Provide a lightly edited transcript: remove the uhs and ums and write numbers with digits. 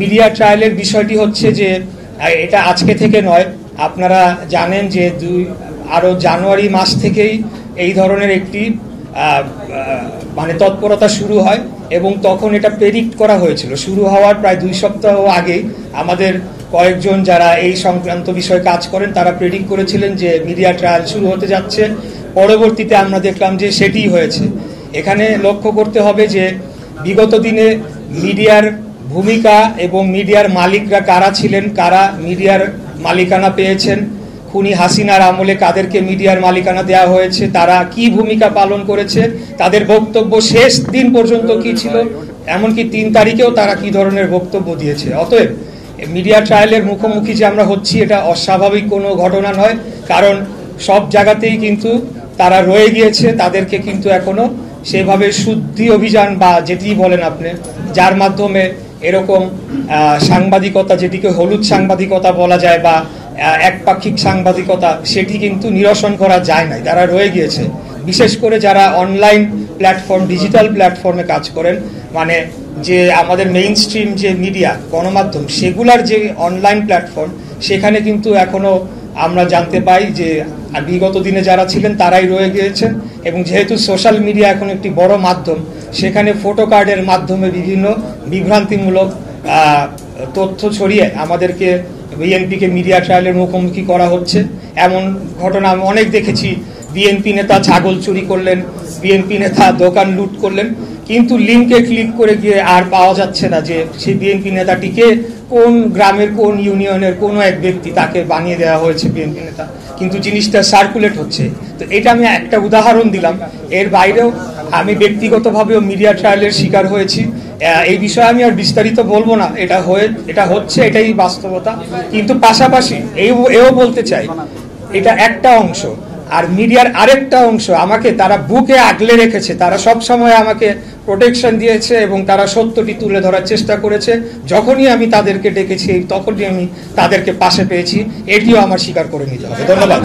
Media ট্রায়ালের বিষয়টি হচ্ছে যে এটা আজকে থেকে নয়, আপনারা জানেন যে আরও জানুয়ারি মাস থেকেই এই ধরনের একটি মানে তৎপরতা শুরু হয় এবং তখন এটা প্রেডিক্ট করা হয়েছিল। শুরু হওয়ার প্রায় 2 সপ্তাহ আগেই আমাদের কয়েকজন যারা এই সংক্রান্ত বিষয়ে কাজ করেন তারা প্রেডিক্ট করেছিলেন যে মিডিয়া ট্রায়াল শুরু হতে যাচ্ছে। পরবর্তীতে আমরা দেখলাম যে সেটিই হয়েছে। এখানে লক্ষ্য করতে হবে যে বিগত দিনে মিডিয়ার ভূমিকা এবং মিডিয়ার মালিকরা কারা ছিলেন, কারা মিডিয়ার মালিকানা পেয়েছেন, খুনি হাসিনার আমলে কাদেরকে মিডিয়ার মালিকানা দেওয়া হয়েছে, তারা কি ভূমিকা পালন করেছে, তাদের বক্তব্য শেষ দিন পর্যন্ত কি ছিল, এমনকি 3 তারিখেও তারা কি ধরনের বক্তব্য দিয়েছে। অতএব মিডিয়া ট্রায়ালের মুখোমুখি যে আমরা হচ্ছি এটা অস্বাভাবিক কোনো ঘটনা নয়, কারণ সব জায়গাতেই কিন্তু তারা রয়ে গিয়েছে। তাদেরকে কিন্তু এখনো সেভাবে শুদ্ধি অভিযান বা যেটি বলেন আপনি, যার মাধ্যমে এরকম সাংবাদিকতা, যেটিকে হলুদ সাংবাদিকতা বলা যায় বা একপাক্ষিক সাংবাদিকতা, সেটি কিন্তু নিরসন করা যায় নাই, তারা রয়ে গিয়েছে। বিশেষ করে যারা অনলাইন প্ল্যাটফর্ম, ডিজিটাল প্ল্যাটফর্মে কাজ করেন, মানে যে আমাদের মেইন স্ট্রিম যে মিডিয়া গণমাধ্যম সেগুলার যে অনলাইন প্ল্যাটফর্ম, সেখানে কিন্তু এখনো আমরা জানতে পাই যে বিগত দিনে যারা ছিলেন তারাই রয়ে গিয়েছেন। এবং যেহেতু সোশ্যাল মিডিয়া এখন একটি বড় মাধ্যম, সেখানে ফটো কার্ডের মাধ্যমে বিভিন্ন বিভ্রান্তিমূলক তথ্য ছড়িয়ে আমাদেরকে বিএনপিকে মিডিয়া ট্রায়ালের মুখোমুখি করা হচ্ছে। এমন ঘটনা আমি অনেক দেখেছি। বিএনপি নেতা ছাগল চুরি করলেন, বিএনপি নেতা দোকান লুট করলেন, কিন্তু লিঙ্কে ক্লিক করে গিয়ে আর পাওয়া যাচ্ছে না যে সেই বিএনপি নেতাটিকে কোন গ্রামের কোন ইউনিয়নের কোনো এক ব্যক্তি, তাকে বানিয়ে দেওয়া হয়েছে বিএনপি নেতা, কিন্তু জিনিসটা সার্কুলেট হচ্ছে। তো এটা আমি একটা উদাহরণ দিলাম। এর বাইরেও আমি ব্যক্তিগতভাবেও মিডিয়া ট্রায়ালের শিকার হয়েছি। এই বিষয়ে আমি আর বিস্তারিত বলবো না, এটা হচ্ছে, এটাই বাস্তবতা। কিন্তু পাশাপাশি এও বলতে চাই, এটা একটা অংশ, আর মিডিয়ার আরেকটা অংশ আমাকে তারা বুকে আগলে রেখেছে, তারা সব সময় আমাকে প্রোটেকশন দিয়েছে এবং তারা সত্যটি তুলে ধরার চেষ্টা করেছে। যখনই আমি তাদেরকে ডেকেছি তখনই আমি তাদেরকে পাশে পেয়েছি, এটিও আমার স্বীকার করে নিতে হবে। ধন্যবাদ।